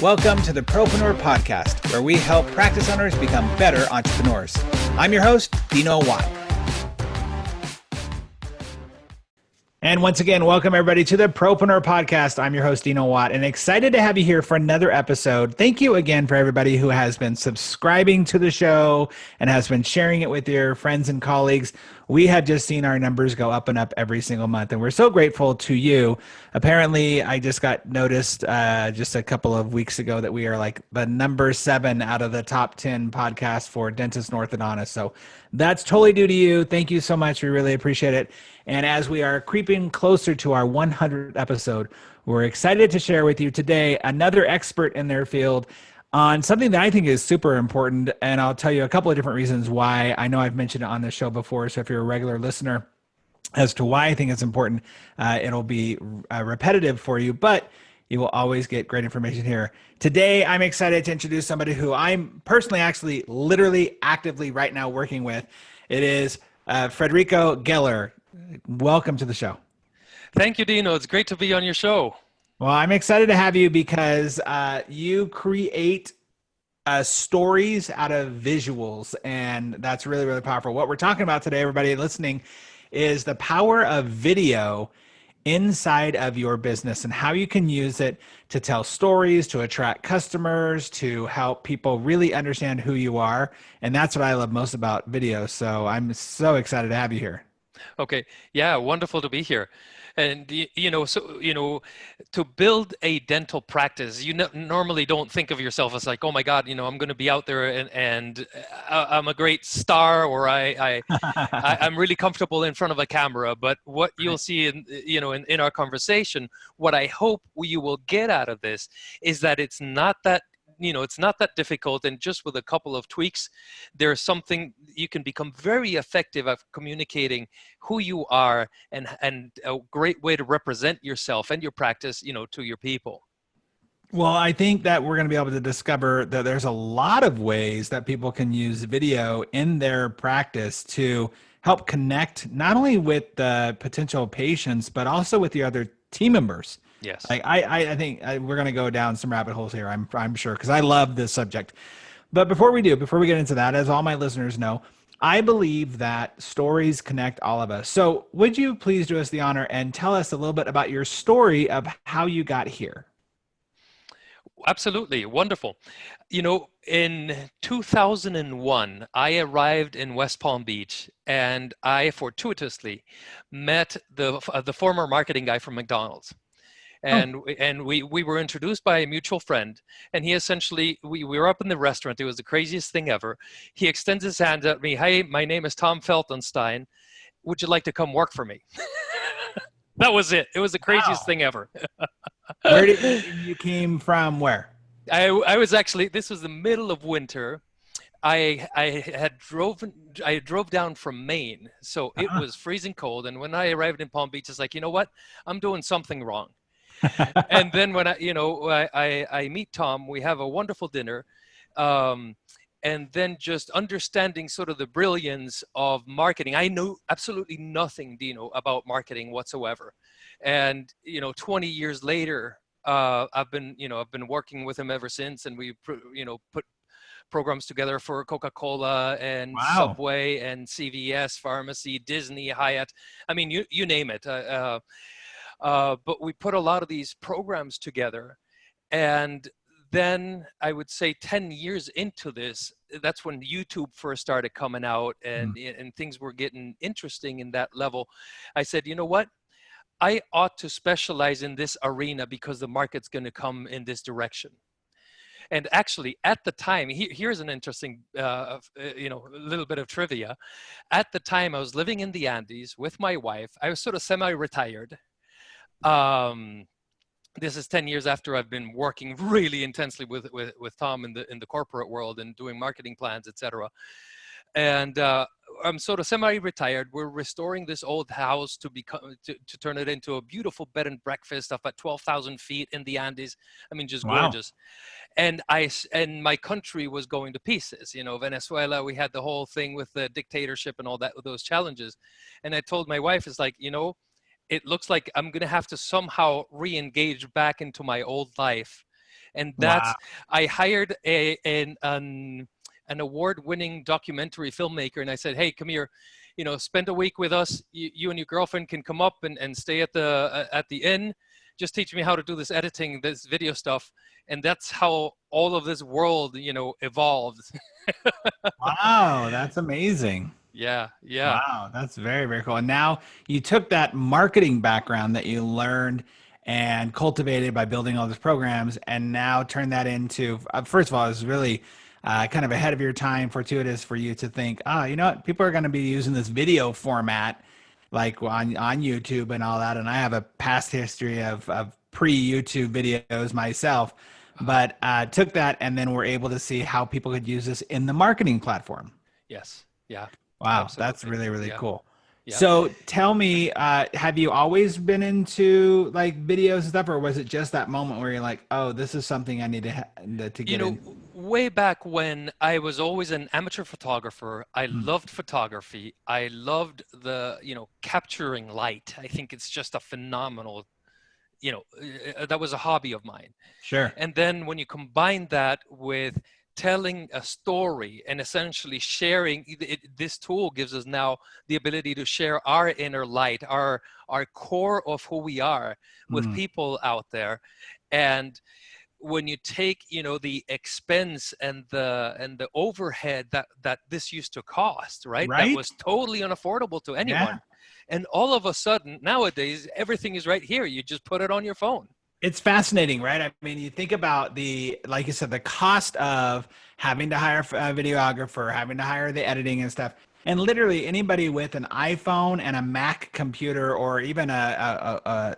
Welcome to the Propreneur Podcast, where we help practice owners become better entrepreneurs. I'm your host, Dino Watt. And once again, welcome everybody to the Propreneur Podcast. I'm your host, Dino Watt, and excited to have you here for another episode. Thank you again for everybody who has been subscribing to the show and has been sharing it with your friends and colleagues. We have just seen our numbers go up and up every single month, and we're so grateful to you. Apparently, I just got noticed just a couple of weeks ago that we are like the number 7 out of the top 10 podcasts for dentists and orthodontists. So that's totally due to you. Thank you so much. We really appreciate it. And as we are creeping closer to our 100th episode, we're excited to share with you today another expert in their field on something that I think is super important. And I'll tell you a couple of different reasons why. I know I've mentioned it on the show before, so if you're a regular listener as to why I think it's important, it'll be repetitive for you, but you will always get great information here. Today, I'm excited to introduce somebody who I'm personally actually literally actively right now working with. It is Federico Giller. Welcome to the show. Thank you, Dino. It's great to be on your show. Well, I'm excited to have you because you create stories out of visuals, and that's really, really powerful. What we're talking about today, everybody listening, is the power of video inside of your business and how you can use it to tell stories, to attract customers, to help people really understand who you are. And that's what I love most about video. So I'm so excited to have you here. Okay. Yeah. Wonderful to be here. And, to build a dental practice, you normally don't think of yourself as like, oh my God, I'm going to be out there and I'm a great star, or I'm really comfortable in front of a camera. But what you'll see in our conversation, what I hope you will get out of this is that it's not that difficult, and just with a couple of tweaks, there's something you can become very effective at communicating who you are and a great way to represent yourself and your practice, to your people. Well, I think that we're going to be able to discover that there's a lot of ways that people can use video in their practice to help connect not only with the potential patients, but also with the other team members. Yes. I think we're going to go down some rabbit holes here, I'm sure, because I love this subject. But before we get into that, as all my listeners know, I believe that stories connect all of us. So would you please do us the honor and tell us a little bit about your story of how you got here? Absolutely. Wonderful. In 2001, I arrived in West Palm Beach, and I fortuitously met the former marketing guy from McDonald's. And we were introduced by a mutual friend, and he essentially, we were up in the restaurant. It was the craziest thing ever. He extends his hand at me. Hey, my name is Tom Feltenstein. Would you like to come work for me? That was it. It was the craziest thing ever. Where did you came from? Where? I was actually, this was the middle of winter. I drove down from Maine, so it was freezing cold. And when I arrived in Palm Beach, it's like, you know what? I'm doing something wrong. And then when I meet Tom, we have a wonderful dinner, and then just understanding sort of the brilliance of marketing. I know absolutely nothing, Dino, about marketing whatsoever. And 20 years later, I've been working with him ever since, and we put programs together for Coca-Cola and Subway and CVS Pharmacy, Disney, Hyatt. I mean, you name it. But we put a lot of these programs together, and then I would say 10 years into this, that's when YouTube first started coming out, and things were getting interesting in that level. I said, you know what? I ought to specialize in this arena because the market's going to come in this direction. And actually, at the time, here's an interesting, little bit of trivia. At the time, I was living in the Andes with my wife. I was sort of semi-retired. This is 10 years after I've been working really intensely with Tom in the corporate world and doing marketing plans, etc. And I'm sort of semi-retired. We're restoring this old house to turn it into a beautiful bed and breakfast up at 12,000 feet in the Andes. I mean, just gorgeous. And my country was going to pieces. Venezuela, we had the whole thing with the dictatorship and all that, those challenges. And I told my wife, it's like, it looks like I'm going to have to somehow re-engage back into my old life And Wow. I hired an award-winning documentary filmmaker, and I said, hey, come here, spend a week with us. You and your girlfriend can come up and stay at the inn. Just teach me how to do this editing, this video stuff. And that's how all of this world, evolved. Wow, that's amazing. Yeah, yeah. Wow, that's very, very cool. And now you took that marketing background that you learned and cultivated by building all these programs, and now turn that into, first of all, it's really kind of ahead of your time, fortuitous for you to think, you know what, people are going to be using this video format like on YouTube and all that. And I have a past history of pre-YouTube videos myself, but took that and then were able to see how people could use this in the marketing platform. Yes. Yeah. Wow, that's Absolutely. really, really Yeah. cool. Yeah. So tell me, have you always been into like videos and stuff, or was it just that moment where you're like, oh, this is something I need to You get know, in? way back when I was always an amateur photographer, I Mm, loved photography. I loved capturing light. I think it's just a phenomenal, that was a hobby of mine. sure. And then when you combine that with telling a story and essentially sharing, this tool gives us now the ability to share our inner light, our core of who we are with Mm, people out there. And when you take, the expense and the overhead that this used to cost, right, that right? was totally unaffordable to Yeah. anyone, and all of a sudden nowadays everything is right here. You just put it on your phone. It's fascinating, right? I mean, you think about like you said, the cost of having to hire a videographer, having to hire the editing and stuff. And literally anybody with an iPhone and a Mac computer or even a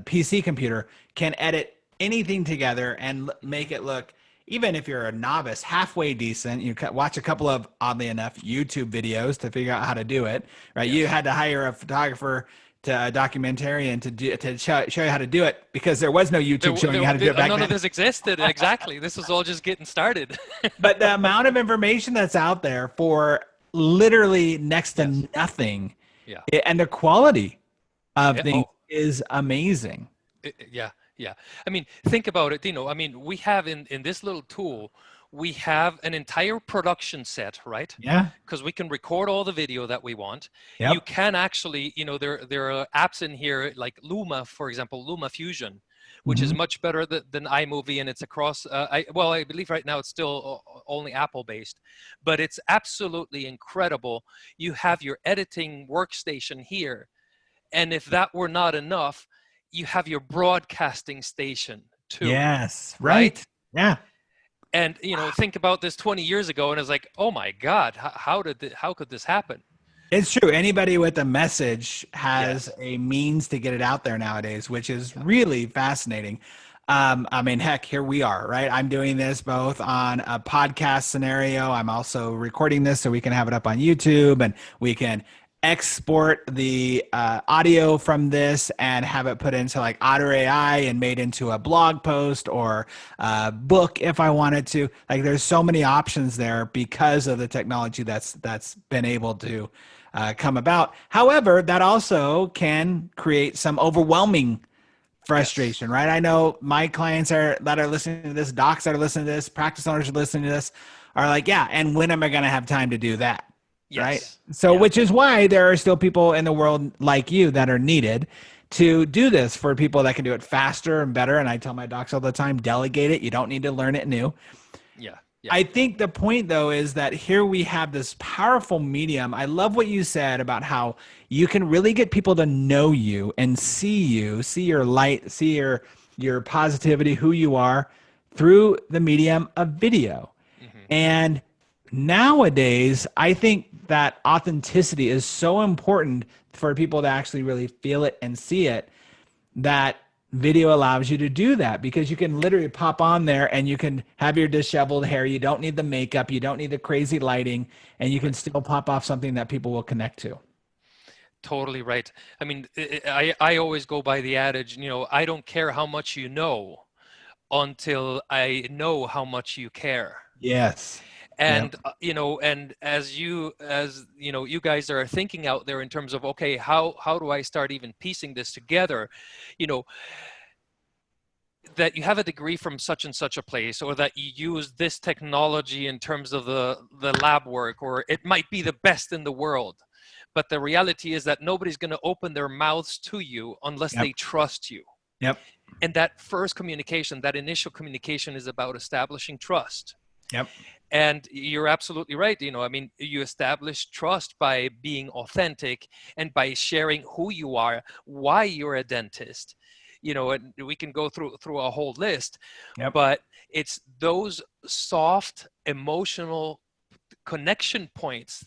PC computer can edit anything together and make it look, even if you're a novice, halfway decent. You watch a couple of, oddly enough, YouTube videos to figure out how to do it, right? You Yes. had to hire a photographer to a documentarian to show you how to do it because there was no YouTube showing you how to do it back None of then. this existed. Exactly. This was all just getting started. But the amount of information that's out there for literally next to Yes. nothing, Yeah. and the quality of Yeah. things Oh, is amazing. yeah. Yeah. I mean, think about it, Dino. I mean, we have in this little tool, we have an entire production set, right? Yeah. Because we can record all the video that we want. You Yep. can actually, there are apps in here like Luma, for example, Luma Fusion, which is Hmm. much better than iMovie, and it's across. I believe right now it's still only Apple based, but it's absolutely incredible. You have your editing workstation here, and if that were not enough, you have your broadcasting station too, Yes. right? Right. Yeah. And think about this 20 years ago, and it's like, oh my God, how could this happen? It's true. Anybody with a message has Yes. a means to get it out there nowadays, which is Yeah. really fascinating. I mean, heck, here we are, right? I'm doing this both on a podcast scenario. I'm also recording this so we can have it up on YouTube and we can export the audio from this and have it put into like Otter AI and made into a blog post or a book if I wanted to. Like, there's so many options there because of the technology that's been able to come about. However, that also can create some overwhelming Yes. frustration, right? I know my clients that are listening to this, docs that are listening to this, practice owners are listening to this, are like, yeah, and when am I going to have time to do that? Right. Yes. So, Yeah. which is why there are still people in the world like you that are needed to do this for people that can do it faster and better. And I tell my docs all the time, delegate it. You don't need to learn it new. Yeah. Yeah. I think the point though is that here we have this powerful medium. I love what you said about how you can really get people to know you, see your light, see your positivity, who you are through the medium of video. Hmm. And nowadays, I think that authenticity is so important for people to actually really feel it and see it, that video allows you to do that because you can literally pop on there and you can have your disheveled hair. You don't need the makeup, you don't need the crazy lighting, and you can Right. still pop off something that people will connect to. Totally right. I mean, I always go by the adage, I don't care how much you know until I know how much you care. Yes. And Yep. and as you guys are thinking out there in terms of, okay, how do I start even piecing this together? you know that you have a degree from such and such a place, or that you use this technology in terms of the lab work, or it might be the best in the world. But the reality is that nobody's going to open their mouths to you unless Yep. they trust you. Yep. And that first communication, that initial communication, is about establishing trust. Yep. And you're absolutely right. I mean, you establish trust by being authentic and by sharing who you are, why you're a dentist. And we can go through a whole list. Yep. But it's those soft emotional connection points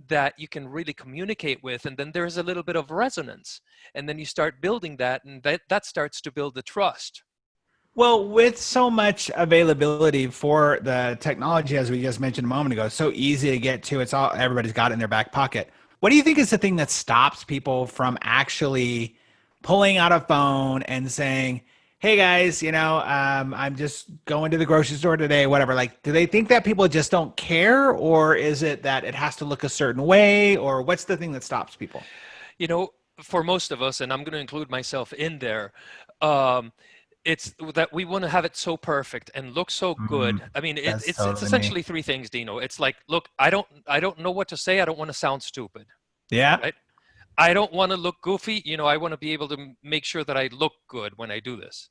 that you can really communicate with, and then there's a little bit of resonance, and then you start building that, and that starts to build the trust. Well, with so much availability for the technology, as we just mentioned a moment ago, it's so easy to get to. It's all, everybody's got it in their back pocket. What do you think is the thing that stops people from actually pulling out a phone and saying, "Hey guys, I'm just going to the grocery store today," whatever? Like, do they think that people just don't care, or is it that it has to look a certain way, or what's the thing that stops people? For most of us, and I'm going to include myself in there, it's that we want to have it so perfect and look so good. I mean, That's it's totally me. essentially three things, Dino. It's like, look, I don't know what to say. I don't want to sound stupid, Yeah. right? I don't want to look goofy. I want to be able to make sure that I look good when I do this.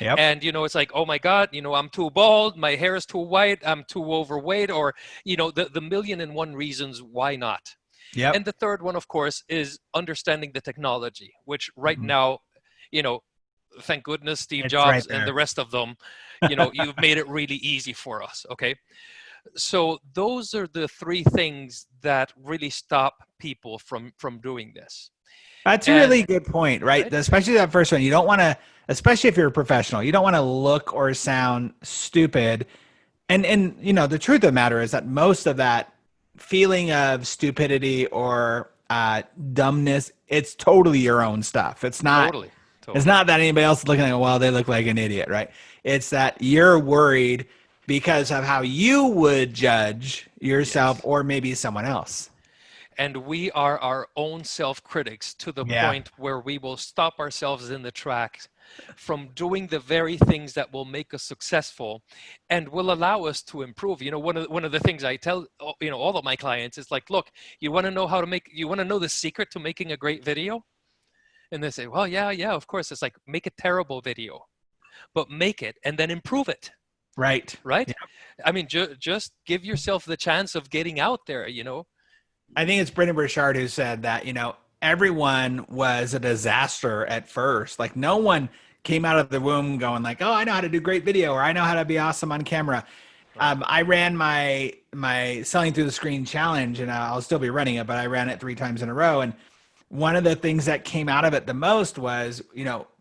Yep. And it's like, oh my God, I'm too bald, my hair is too white, I'm too overweight, or the million and one reasons why not. Yep. And the third one, of course, is understanding the technology, which right Mhm. now, you know thank goodness Steve It's right Jobs and there. the rest of them, you've made it really easy for us. Okay, so those are the three things that really stop people from doing this. That's a And really good point, right? right, Especially that first one. You don't want to, especially if you're a professional, you don't want to look or sound stupid. And the truth of the matter is that most of that feeling of stupidity or dumbness, it's totally your own stuff. It's not. totally, It's totally, not that anybody else is looking at, well, they look like an idiot, right? It's that you're worried because of how you would judge yourself yes. or maybe someone else. And we are our own self-critics to the Yeah. point where we will stop ourselves in the tracks from doing the very things that will make us successful and will allow us to improve. One of the things I tell all of my clients is like, look, you want to know the secret to making a great video? And they say, well, yeah, of course. It's like, make a terrible video, but make it and then improve it, Right. right? Yeah. I mean, just give yourself the chance of getting out there. I think it's Brendan Burchard who said that, everyone was a disaster at first. Like no one came out of the womb going like, "Oh, I know how to do great video," or "I know how to be awesome on camera." Right. I ran my selling through the screen challenge, and I'll still be running it, but I ran it 3 times in a row. And one of the things that came out of it the most was,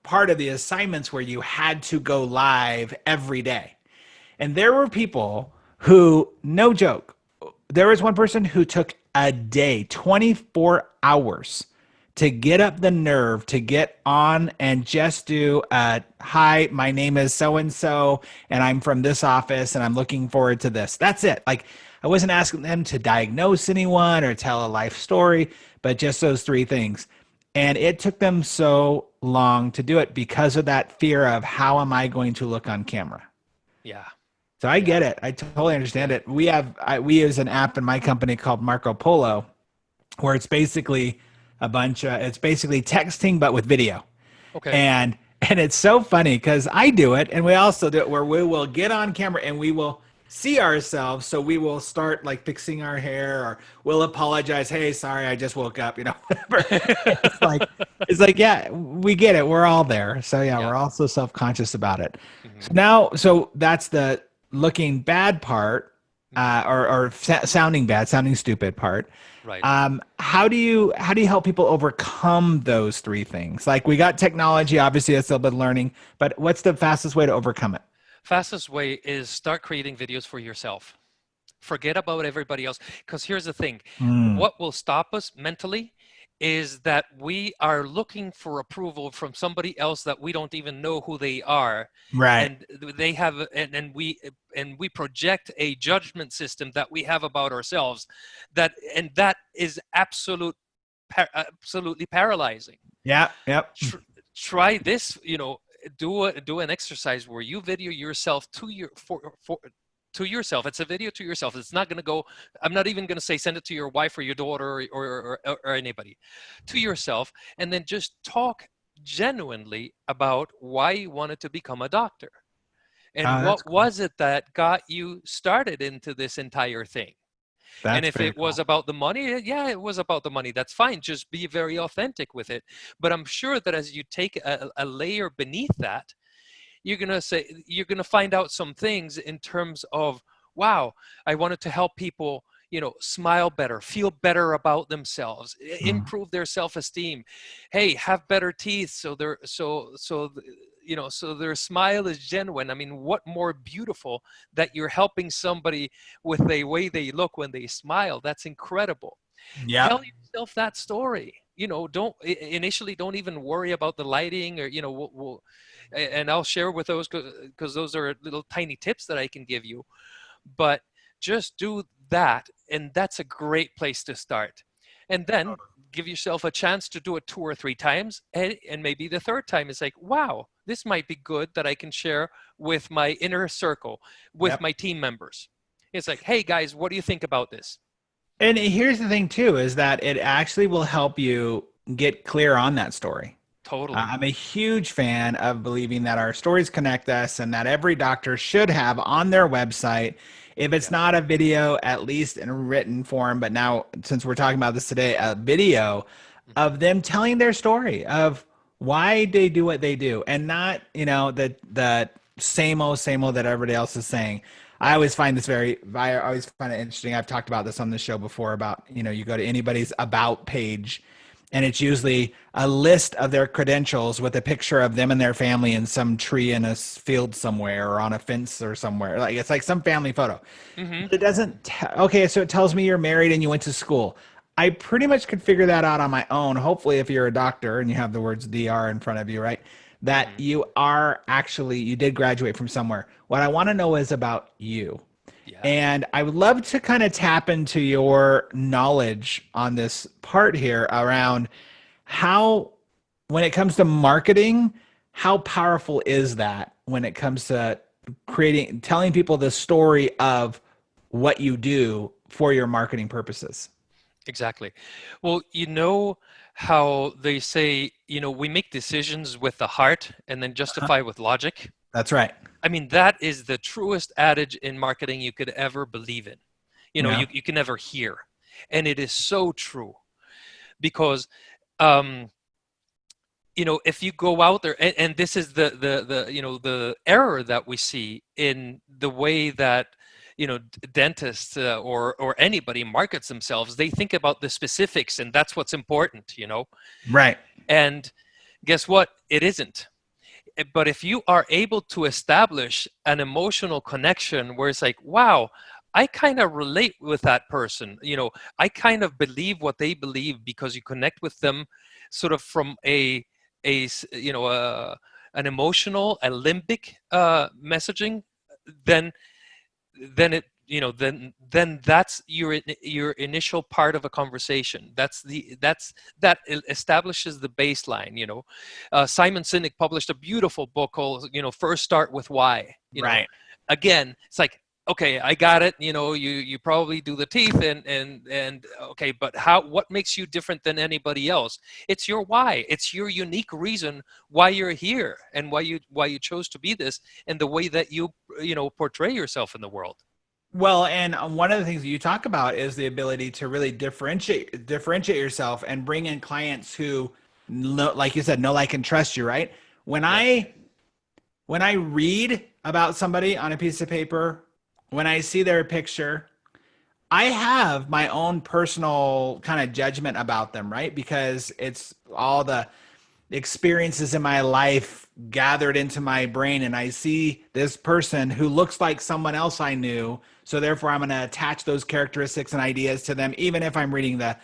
part of the assignments where you had to go live every day. And there were people who, no joke, there was one person who took a day, 24 hours to get up the nerve to get on and just do a hi, my name is so and so, and I'm from this office and I'm looking forward to this. That's it. Like I wasn't asking them to diagnose anyone or tell a life story, but just those three things. And it took them so long to do it because of that fear of how am I going to look on camera? Yeah. So I Yeah. get it. I totally understand Yeah. it. We use an app in my company called Marco Polo, where it's basically it's basically texting but with video. Okay. And it's so funny because I do it and we also do it where we will get on camera and we will see ourselves. So we will start like fixing our hair or we'll apologize. Hey, sorry, I just woke up, whatever. It's like, yeah, we get it. We're all there. So yeah, Yeah. we're also self-conscious about it. Hmm. So that's the looking bad part, Hmm. or sounding bad, sounding stupid part. Right. How do you help people overcome those three things? Like we got technology, obviously that's still been learning, but what's the fastest way to overcome it? Fastest way is start creating videos for yourself. Forget about everybody else. Because here's the thing, Mm, what will stop us mentally is that we are looking for approval from somebody else that we don't even know who they are. right. And they have, and we project a judgment system that we have about ourselves, that is absolutely paralyzing. Yeah. Yep. Try this, do an exercise where you video yourself to yourself. It's a video to yourself. It's not going to go, I'm not even going to say send it to your wife or your daughter or anybody, to yourself, and then just talk genuinely about why you wanted to become a doctor and That's what cool. was it that got you started into this entire thing. And That's if very it was cool. about the money, yeah, it was about the money. That's fine. Just be very authentic with it. But I'm sure that as you take a layer beneath that, you're gonna find out some things in terms of, wow, I wanted to help people, smile better, feel better about themselves, Mm. improve their self-esteem. Hey, have better teeth so they're so their smile is genuine. I mean, what more beautiful that you're helping somebody with the way they look when they smile? That's incredible. Tell Yep. yourself that story. Don't initially, don't even worry about the lighting, or and I'll share with those, because those are little tiny tips that I can give you. But just do that, and that's a great place to start. And then give yourself a chance to do it 2 or 3 times, and maybe the third time is like, wow, this might be good that I can share with my inner circle, with Yep. my team members. It's like, hey guys, what do you think about this? And here's the thing too, is that it actually will help you get clear on that story. Totally. I'm a huge fan of believing that our stories connect us and that every doctor should have on their website, if it's Yes. not a video, at least in written form. But now, since we're talking about this today, a video Mhm. of them telling their story of why they do what they do, and not, the same old that everybody else is saying. I Right. always find this I always find it interesting. I've talked about this on the show before about, you go to anybody's about page and it's usually a list of their credentials with a picture of them and their family in some tree in a field somewhere or on a fence or somewhere. Like it's like some family photo. Hmm. But it doesn't okay, so it tells me you're married and you went to school. I pretty much could figure that out on my own. Hopefully, if you're a doctor and you have the words DR in front of you, right? That Hmm. you did graduate from somewhere. What I want to know is about you. Yeah. And I would love to kind of tap into your knowledge on this part here around how, when it comes to marketing, how powerful is that when it comes to telling people the story of what you do for your marketing purposes? Exactly. Well, how they say, we make decisions with the heart and then Uh-huh. justify with logic. That's right. I mean, that is the truest adage in marketing you could ever believe in. Yeah. You can never hear. And it is so true because, um, if you go out there, and this is the error that we see in the way that, dentists, or anybody markets themselves. They think about the specifics, and that's what's important. Right. And guess what? It isn't. But if you are able to establish an emotional connection where it's like, wow, I kind of relate with that person. I kind of believe what they believe, because you connect with them sort of from a s- you know an emotional, a limbic messaging. Then then it you know then then that's your initial part of a conversation. That establishes the baseline. Simon Sinek published a beautiful book called, First Start with Why. Right. Again, it's like, okay, I got it. You probably do the teeth, and okay, but what makes you different than anybody else? It's your why. It's your unique reason why you're here, and why you chose to be this, and the way that you portray yourself in the world. Well, and one of the things that you talk about is the ability to really differentiate yourself and bring in clients who know, like you said, know, like, and trust you, right? When Yes. I when I read about somebody on a piece of paper, when I see their picture, I have my own personal kind of judgment about them, right? Because it's all the experiences in my life gathered into my brain, and I see this person who looks like someone else I knew, so therefore I'm going to attach those characteristics and ideas to them even if I'm reading the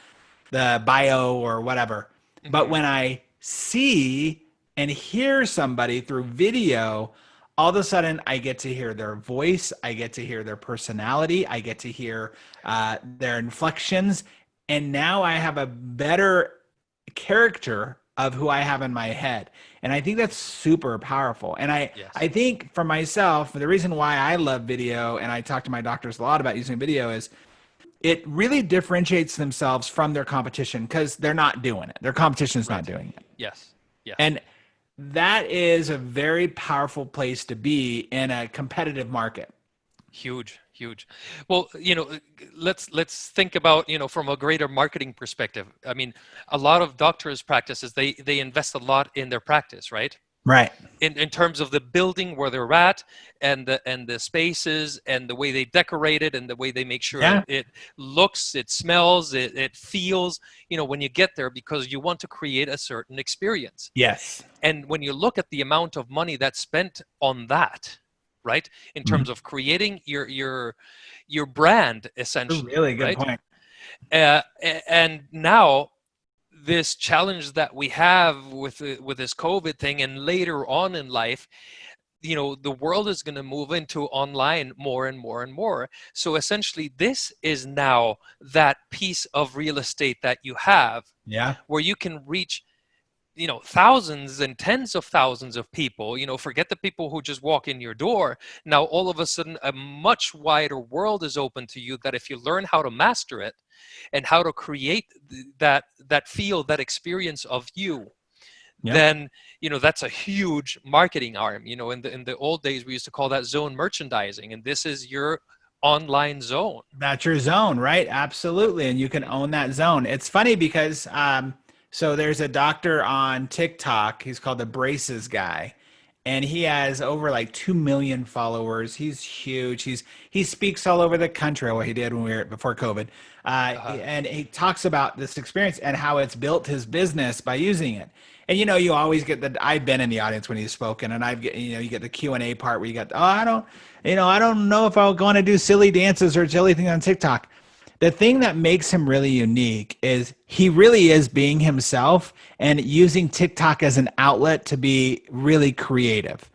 bio or whatever. But Hmm. when I see and hear somebody through video, all of a sudden I get to hear their voice, I get to hear their personality, I get to hear their inflections, and now I have a better character of who I have in my head. And I think that's super powerful. And I Yes. think for myself, the reason why I love video and I talk to my doctors a lot about using video is it really differentiates themselves from their competition because they're not doing it. Their competition is not Right. doing it. Yes. Yes. And that is a very powerful place to be in a competitive market. Huge, huge. Well, let's think about, from a greater marketing perspective. I mean, a lot of doctors' practices, they invest a lot in their practice, right? Right. In terms of the building where they're at, and the spaces and the way they decorate it and the way they make sure Yeah. it looks, it smells, it feels, when you get there, because you want to create a certain experience. Yes. And when you look at the amount of money that's spent on that, right, in Mhm. terms of creating your brand, A essentially, really good right? point. And now this challenge that we have with this COVID thing, and later on in life, the world is going to move into online more and more and more. So essentially, this is now that piece of real estate that you have, Yeah. where you can reach thousands and tens of thousands of people. Forget the people who just walk in your door. Now all of a sudden a much wider world is open to you, that if you learn how to master it and how to create that feel, that experience of you, Yeah. then that's a huge marketing arm. In the old days, we used to call that zone merchandising, and this is your online zone. That's your zone, right? Absolutely. And you can Mhm. own that zone. It's funny because so there's a doctor on TikTok. He's called the Braces Guy. And he has over like 2 million followers. He's huge. He speaks all over the country. Well, he did when we were before COVID. Uh-huh. And he talks about this experience and how it's built his business by using it. And you always get the. I've been in the audience when he's spoken, and I've get you get the Q&A part where you got, oh, I don't know if I'll want to do silly dances or silly things on TikTok. The thing that makes him really unique is he really is being himself and using TikTok as an outlet to be really creative.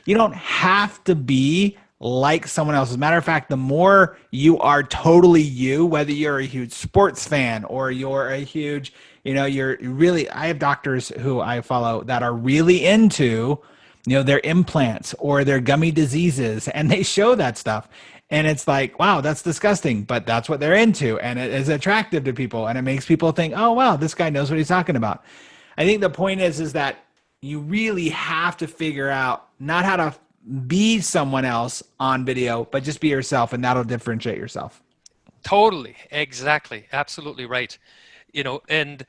You don't have to be like someone else. As a matter of fact, the more you are totally you, whether you're a huge sports fan or you're a huge, you're really, I have doctors who I follow that are really into, their implants or their gummy diseases, and they show that stuff. And it's like, wow, that's disgusting, but that's what they're into. And it is attractive to people. And it makes people think, oh, wow, this guy knows what he's talking about. I think the point is that you really have to figure out not how to be someone else on video, but just be yourself, and that'll differentiate yourself. Totally, exactly, absolutely right. And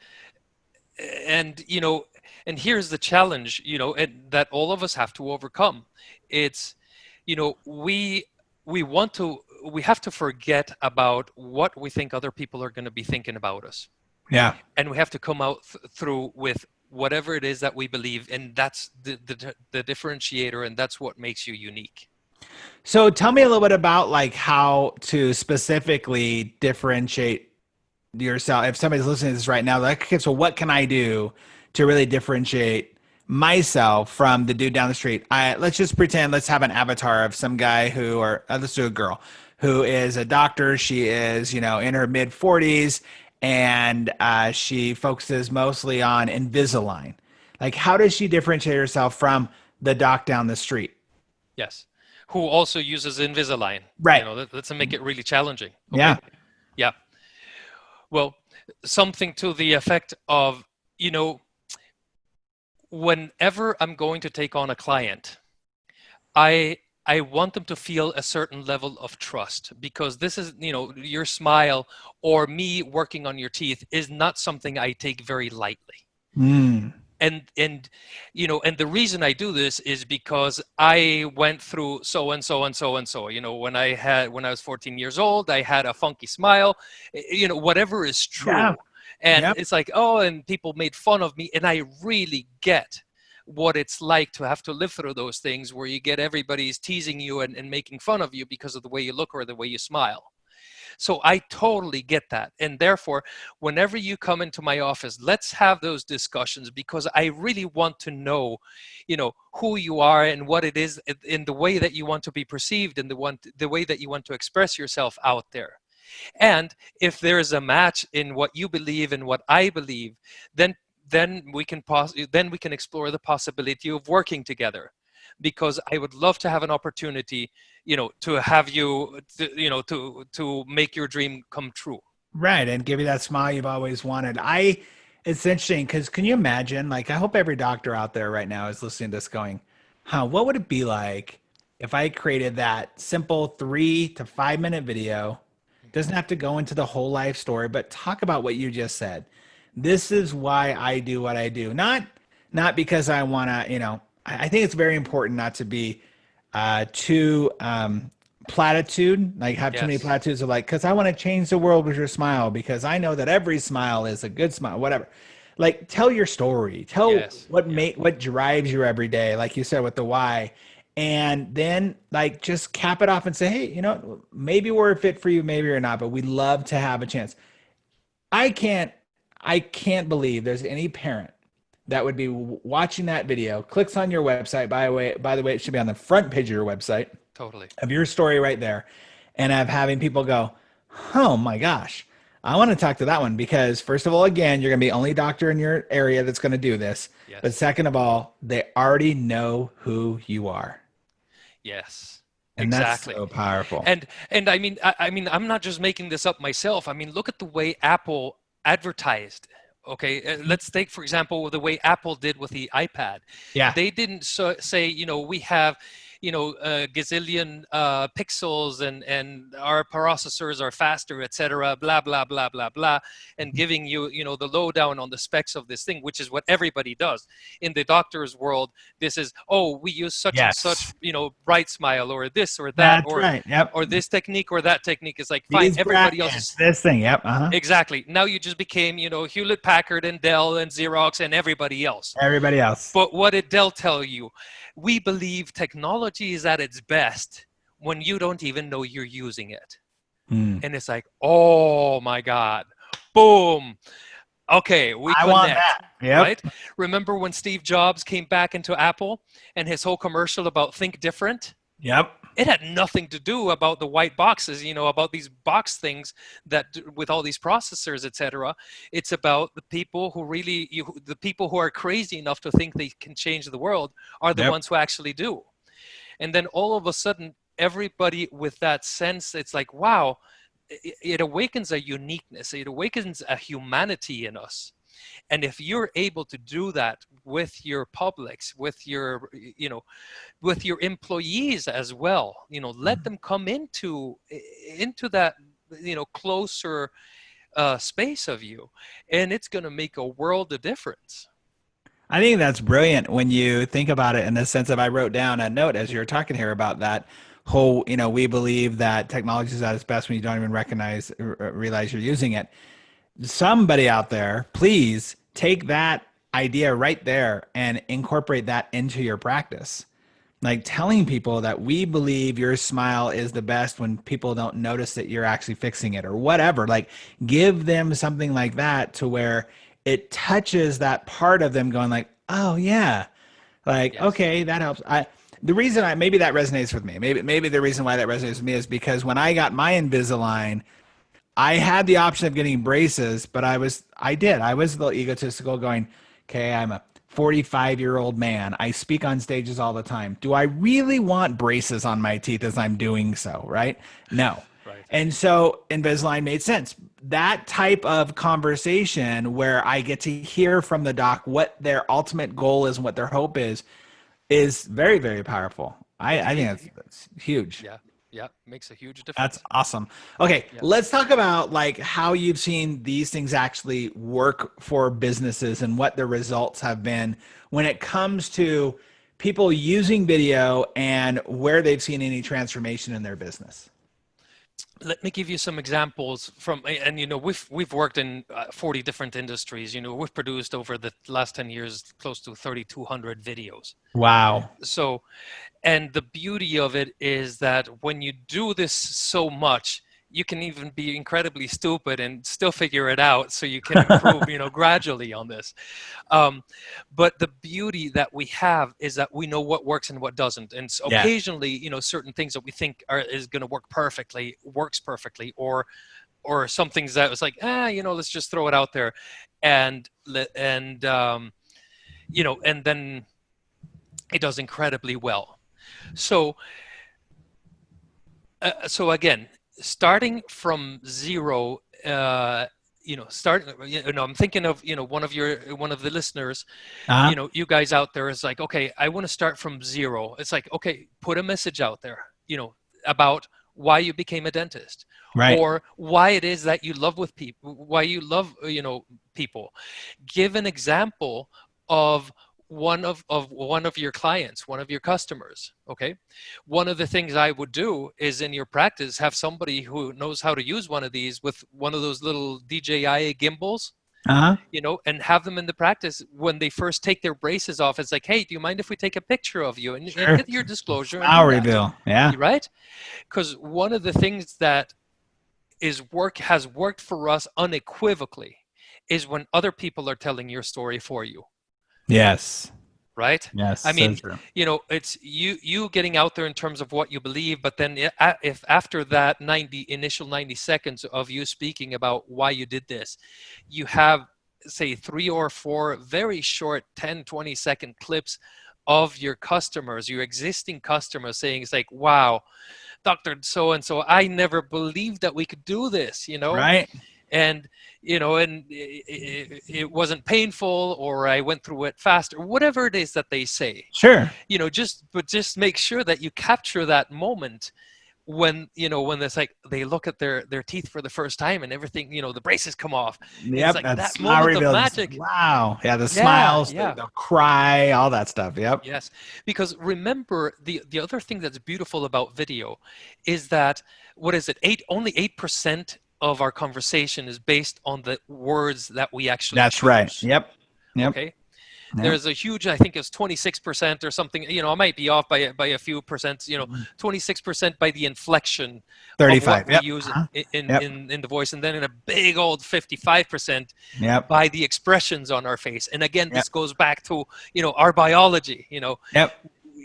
and you know and and here's the challenge, and that all of us have to overcome. It's, we have to forget about what we think other people are going to be thinking about us, Yeah. and we have to come out through with whatever it is that we believe, and that's the differentiator, and that's what makes you unique. So tell me a little bit about like how to specifically differentiate yourself. If somebody's listening to this right now, like, okay, so what can I do to really differentiate myself from the dude down the street? Let's just pretend, let's have an avatar of some guy who, or let's do a girl who is a doctor. She is, in her mid 40s, and she focuses mostly on Invisalign. Like, how does she differentiate herself from the doc down the street? Yes. Who also uses Invisalign. Right. Let's make it really challenging. Yeah. Okay. Yeah. Well, something to the effect of, whenever I'm going to take on a client, I want them to feel a certain level of trust, because this is, your smile or me working on your teeth is not something I take very lightly. Mm. And the reason I do this is because I went through so and so and so and so. When I was 14 years old, I had a funky smile. Whatever is Yeah. true. And Yep. it's like, oh, and people made fun of me, and I really get what it's like to have to live through those things where you get everybody's teasing you and making fun of you because of the way you look or the way you smile. So I totally get that. And therefore, whenever you come into my office, let's have those discussions, because I really want to know, who you are and what it is in the way that you want to be perceived, and the way that you want to express yourself out there. And if there is a match in what you believe and what I believe, then then we can explore the possibility of working together, because I would love to have an opportunity, to have you, to make your dream come true. Right, and give you that smile you've always wanted. It's interesting because can you imagine? Like, I hope every doctor out there right now is listening to this going, huh, what would it be like if I created that simple 3 to 5 minute video? Doesn't have to go into the whole life story, but talk about what you just said. This is why I do what I do. Not because I want to, I think it's very important not to be too platitude, like have too many Yes. platitudes of like, because I want to change the world with your smile, because I know that every smile is a good smile, whatever. Like, tell your story, tell Yes. what Yeah. what drives you every day, like you said with the why, and then like just cap it off and say, hey, maybe we're a fit for you, maybe or not, but we'd love to have a chance. I can't, I can't believe there's any parent that would be watching that video, clicks on your website. By the way, it should be on the front page of your website Totally. of your story right there, and of having people go, oh my gosh, I want to talk to that one, because first of all, again, you're going to be the only doctor in your area that's going to do this. But Yes. second of all, they already know who you are. Yes. And that's Exactly. so powerful. And I mean, I'm not just making this up myself. I mean, look at the way Apple advertised. Okay, let's take for example the way Apple did with the iPad. Yeah. They didn't say, we have, a gazillion pixels, and our processors are faster, etc. Blah blah blah blah blah, and giving you, the lowdown on the specs of this thing, which is what everybody does in the doctor's world. This is, oh, we use such and such, Yes. bright smile, or this or that, That's right. Yep. or this technique or that technique. Is like, fine, These everybody else brackets, is. this thing. Yep. Uh-huh. Exactly. Now you just became, Hewlett Packard and Dell and Xerox and everybody else. Everybody else. But what did Dell tell you? We believe technology is at its best when you don't even know you're using it. Hmm. And it's like, oh my God, boom. Okay, we I want connect, that. Yep. right? Remember when Steve Jobs came back into Apple and his whole commercial about think different? Yep. It had nothing to do about the white boxes, about these box things that with all these processors, etc. It's about the people who really, the people who are crazy enough to think they can change the world are the Yep. ones who actually do. And then all of a sudden, everybody with that sense, it's like, wow, it awakens a uniqueness. It awakens a humanity in us. And if you're able to do that with your publics, with your, with your employees as well, let them come into that, closer space of you, and it's going to make a world of difference. I think that's brilliant when you think about it in the sense of, I wrote down a note as you were talking here about that whole, we believe that technology is at its best when you don't even realize you're using it. Somebody out there, please take that idea right there and incorporate that into your practice. Like, telling people that we believe your smile is the best when people don't notice that you're actually fixing it or whatever. Like, give them something like that to where it touches that part of them going like, oh yeah, like, Yes. okay, that helps. The reason maybe that resonates with me, maybe the reason why that resonates with me is because when I got my Invisalign, I had the option of getting braces, but I was a little egotistical going, okay, I'm a 45-year-old man. I speak on stages all the time. Do I really want braces on my teeth as I'm doing so? Right? No. Right. And so Invisalign made sense. That type of conversation where I get to hear from the doc what their ultimate goal is and what their hope is very, very powerful. I think that's huge. Yeah. Yeah. Makes a huge That's difference. awesome. Okay, Yeah. let's talk about like how you've seen these things actually work for businesses and what the results have been when it comes to people using video and where they've seen any transformation in their business. Let me give you some examples from, and we've worked in 40 different industries. We've produced over the last 10 years close to 3,200 videos. Wow. So, and the beauty of it is that when you do this so much, you can even be incredibly stupid and still figure it out, so you can improve, gradually on this. But the beauty that we have is that we know what works and what doesn't. And so Yeah. occasionally, certain things that we think is going to work perfectly, works perfectly, or some things that was like, let's just throw it out there. and and then it does incredibly well. So again, starting from zero, I'm thinking of, one of the listeners, Uh-huh. you guys out there is like, okay, I want to start from zero. It's like, okay, put a message out there, about why you became a dentist, Right. or why it is that you love with people, why you love, people. Give an example of one of your clients, one of your customers. Okay, one of the things I would do is, in your practice, have somebody who knows how to use one of these with one of those little DJI gimbals, Uh-huh. and have them in the practice. When they first take their braces off, it's like, hey, do you mind if we take a picture of you, and Sure. get your disclosure and Smile do that? reveal. Yeah. You right? Because one of the things that has worked for us unequivocally is when other people are telling your story for you. Yes. Right? Yes. I So mean, true. it's you getting out there in terms of what you believe, but then if after that initial 90 seconds of you speaking about why you did this, you have, say, 3 or 4 very short 10-20 second clips of your customers, your existing customers, saying, it's like, wow, Dr. So and so, I never believed that we could do this, Right. and and it wasn't painful, or I went through it fast, or whatever it is that they say. Sure. Just make sure that you capture that moment when, when it's like they look at their teeth for the first time, and everything, the braces come off. It's Yep. like That's that smile moment of reveal. magic. Wow. Yeah. The Yeah, smiles, yeah. the cry, all that stuff. Yep. Yes, because remember, the other thing that's beautiful about video is that, what is it? Only 8% of our conversation is based on the words that we actually That's right. choose. Yep. Yep. Okay, Yep. there's a huge, I think it's 26% or something. I might be off by a few percent. 26% by the inflection of what 35. we Yep. use Uh-huh. in Yep. in in the voice, and then in a big old 55% Yep. by the expressions on our face. And again, Yep. this goes back to, our biology. Yep.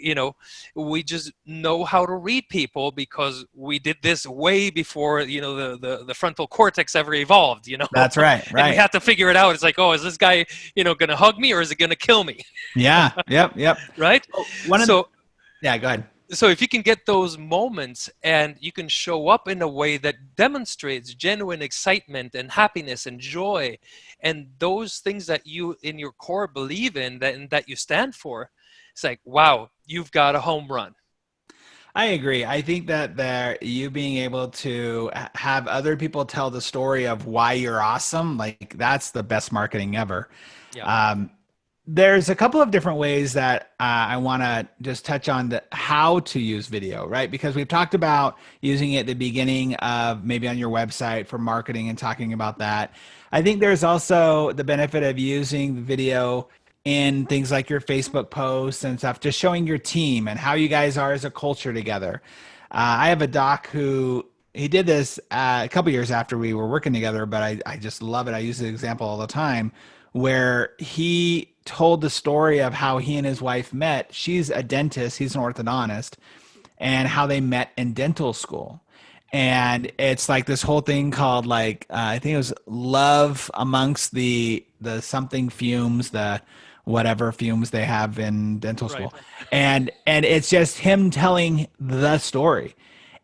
you know we just know how to read people because we did this way before, the frontal cortex ever evolved. That's right. And we Right. have to figure it out. It's like, oh, is this guy, gonna hug me, or is it gonna kill me? Yeah. Yep. Yep. Right? Oh, one of the, so yeah, go ahead. so if you can get those moments, and you can show up in a way that demonstrates genuine excitement and happiness and joy, and those things that you in your core believe in, that you stand for, it's like, wow, you've got a home run. I agree. I think that you being able to have other people tell the story of why you're awesome, like that's the best marketing ever. Yeah. Um, there's a couple of different ways that I want to just touch on the how to use video, right? Because we've talked about using it at the beginning of maybe on your website for marketing and talking about that. I think there's also the benefit of using video in things like your Facebook posts and stuff, just showing your team and how you guys are as a culture together. I have a doc who he did this a couple years after we were working together, but I just love it. I use the example all the time where he told the story of how he and his wife met. She's a dentist, he's an orthodontist, and how they met in dental school. And it's like this whole thing called like I think it was love amongst the something fumes, the whatever fumes they have in dental Right. school. And it's just him telling the story.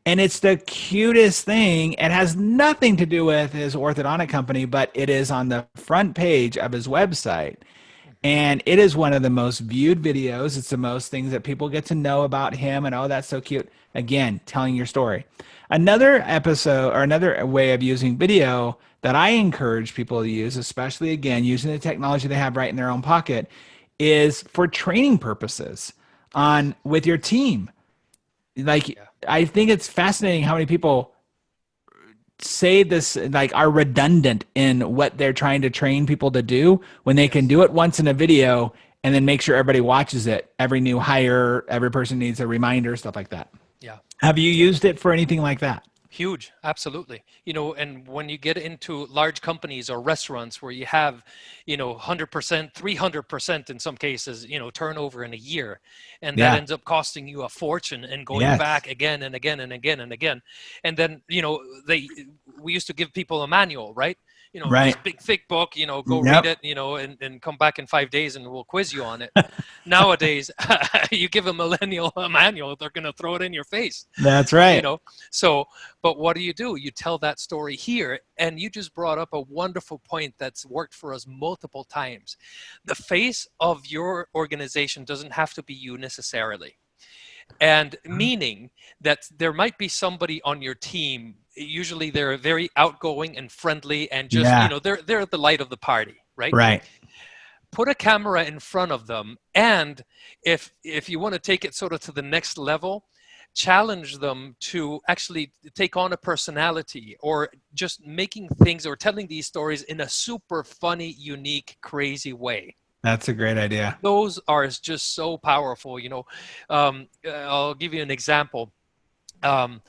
And it's the cutest thing. It has nothing to do with his orthodontic company, but it is on the front page of his website. Mhm. And it is one of the most viewed videos. It's the most things that people get to know about him. And oh, that's so cute. Again, telling your story. Another episode or another way of using video that I encourage people to use, especially again, using the technology they have right in their own pocket, is for training purposes Yes. on with your team. Like, Yeah. I think it's fascinating how many people say this like are redundant in what they're trying to train people to do when they can Yes. do it once in a video and then make sure everybody watches it. Every new hire, every person needs a reminder, stuff like that. Yeah. Have you Yeah. used it for anything like that? Huge, absolutely. And when you get into large companies or restaurants where you have, 100%, 300% in some cases, turnover in a year, and that Yeah. ends up costing you a fortune and going Yes. back again and again and again and again. And then, we used to give people a manual, right? this Right. big thick book, go read Yep. it, and come back in 5 days and we'll quiz you on it. Nowadays, you give a millennial a manual, they're going to throw it in your face, That's you right. know. So, but what do? You tell that story here, and you just brought up a wonderful point that's worked for us multiple times. The face of your organization doesn't have to be you necessarily. And meaning that there might be somebody on your team, usually they're very outgoing and friendly and just, Yeah. they're the light of the party, right? Right. Put a camera in front of them, and if you want to take it sort of to the next level, challenge them to actually take on a personality, or just making things or telling these stories in a super funny, unique, crazy way. That's a great idea. Those are just so powerful. I'll give you an example. um,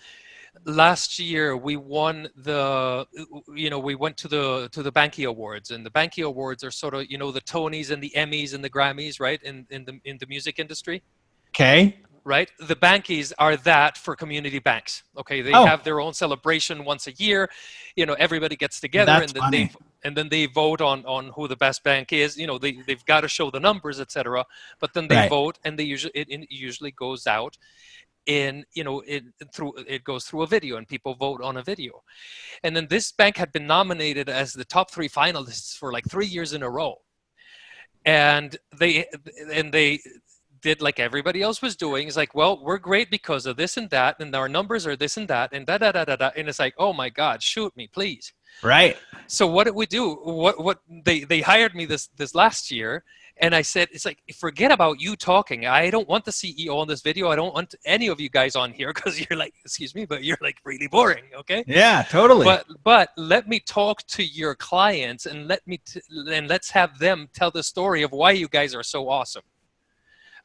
Last year we won we went to the Banky Awards, and the Banky Awards are sort of, the Tonys and the Emmys and the Grammys, right, in the music industry. Okay. Right, the Bankies are that for community banks. Okay, they Oh, have their own celebration once a year. Everybody gets together, that's and then they funny. vote on who the best bank is. They've got to show the numbers, etc. But then they Right. vote, and it usually goes out it goes through a video, and people vote on a video. And then this bank had been nominated as the top 3 finalists for like 3 years in a row. And they did like everybody else was doing. It's like, well, we're great because of this and that, and our numbers are this and that, and da da da da da. And it's like, oh my God, shoot me, please. Right. So what did we do? What they hired me this last year, and I said, it's like, forget about you talking. I don't want the CEO on this video. I don't want any of you guys on here, because you're like, excuse me, but you're like really boring. Okay. Yeah, totally. But let me talk to your clients, and let's have them tell the story of why you guys are so awesome.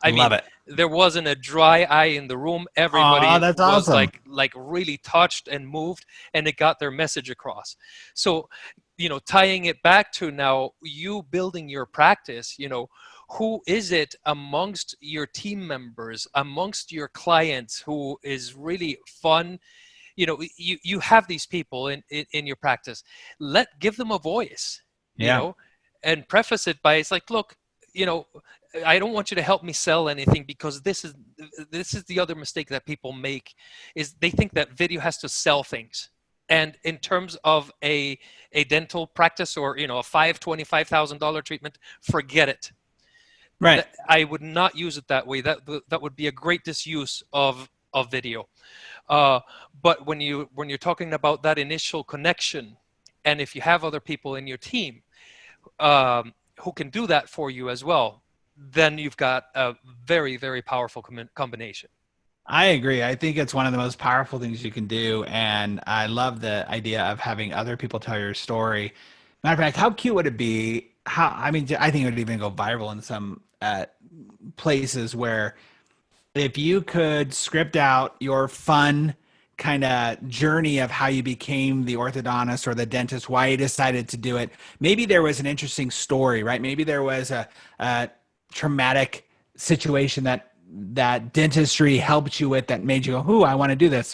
I Love mean, it. there wasn't a dry eye in the room. Oh, Everybody that's was awesome. like really touched and moved, and it got their message across. So, tying it back to now you building your practice, who is it amongst your team members, amongst your clients, who is really fun? You have these people in your practice. Give them a voice, Yeah. and preface it by, it's like, look, you know I don't want you to help me sell anything, because this is the other mistake that people make, is they think that video has to sell things. And in terms of a dental practice, or a $25,000 treatment, forget it. Right. I would not use it that way. That would be a great disuse of video. But when you're talking about that initial connection, and if you have other people in your team who can do that for you as well, then you've got a very, very powerful combination. I agree. I think it's one of the most powerful things you can do. And I love the idea of having other people tell your story. Matter of fact, how cute would it be? I mean, I think it would even go viral in some places where if you could script out your fun kind of journey of how you became the orthodontist or the dentist, why you decided to do it. Maybe there was an interesting story, right? Maybe there was a traumatic situation that dentistry helped you with that made you go, "Ooh, I want to do this."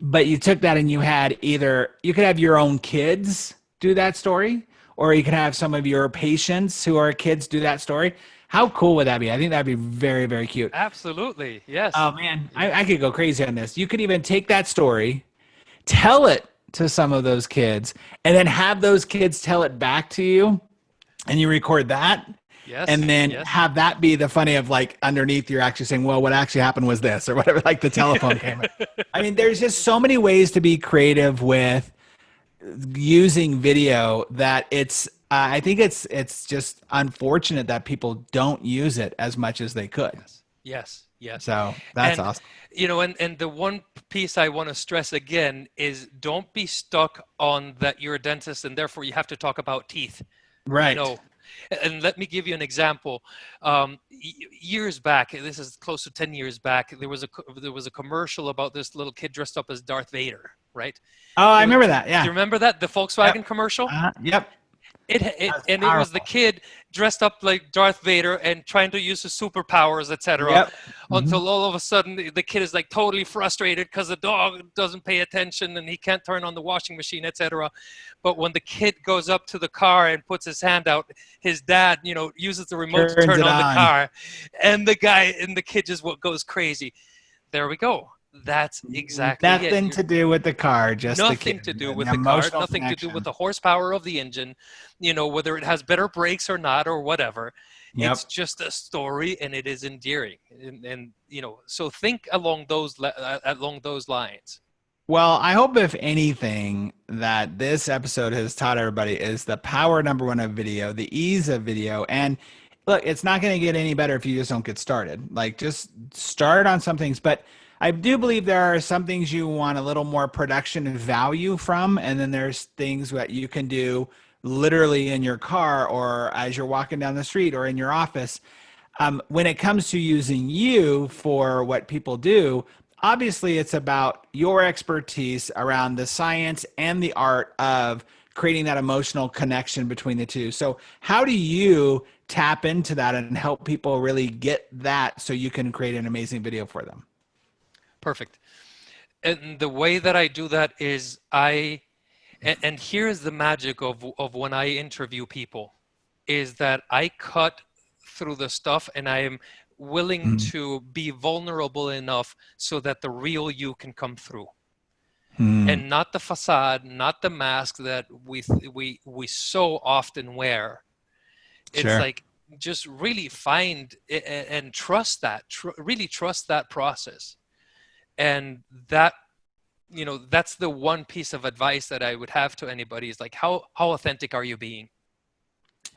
But you took that and you could have your own kids do that story, or you could have some of your patients who are kids do that story. How cool would that be? I think that'd be very, very cute. Absolutely, yes. Oh man, I could go crazy on this. You could even take that story, tell it to some of those kids, and then have those kids tell it back to you, and you record that, Yes, and then yes. have that be the funny of like underneath you're actually saying, well, what actually happened was this or whatever, like the telephone came. I mean, there's just so many ways to be creative with using video that I think it's just unfortunate that people don't use it as much as they could. Yes, yes, yes. So that's And awesome. and the one piece I want to stress again is, don't be stuck on that you're a dentist and therefore you have to talk about teeth. Right. No. And let me give you an example. Years back, this is close to 10 years back, there was a commercial about this little kid dressed up as Darth Vader, right? Oh, I It was, remember that. do Yeah. you remember that? The Volkswagen Yep. commercial? Yep. That's And it was the powerful. kid dressed up like Darth Vader and trying to use his superpowers, etc. Yep. Hmm. Until all of a sudden the kid is like totally frustrated because the dog doesn't pay attention and he can't turn on the washing machine, etc. But when the kid goes up to the car and puts his hand out, his dad, uses the remote to Turns turn it on the on. car, and the kid just what goes crazy. There we go. That's exactly it. Nothing to do with the car, just the Nothing kid. to do The with the car, emotional nothing to do with connection. the horsepower of the engine, whether it has better brakes or not or whatever. It's Yep. just a story, and it is endearing. And so think along those lines. Well, I hope if anything that this episode has taught everybody is the power number one of video, the ease of video. And look, it's not going to get any better if you just don't get started. Like just start on some things, but I do believe there are some things you want a little more production value from, and then there's things that you can do literally in your car or as you're walking down the street or in your office. When it comes to using you for what people do, obviously it's about your expertise around the science and the art of creating that emotional connection between the two. So, how do you tap into that and help people really get that so you can create an amazing video for them? Perfect. And the way that I do that is and here's the magic of when I interview people, is that I cut through the stuff and I am willing Mm. to be vulnerable enough so that the real you can come through, Mm. and not the facade, not the mask that we so often wear. It's Sure. like just really find and trust that, really trust that process. And that, that's the one piece of advice that I would have to anybody is like, how authentic are you being?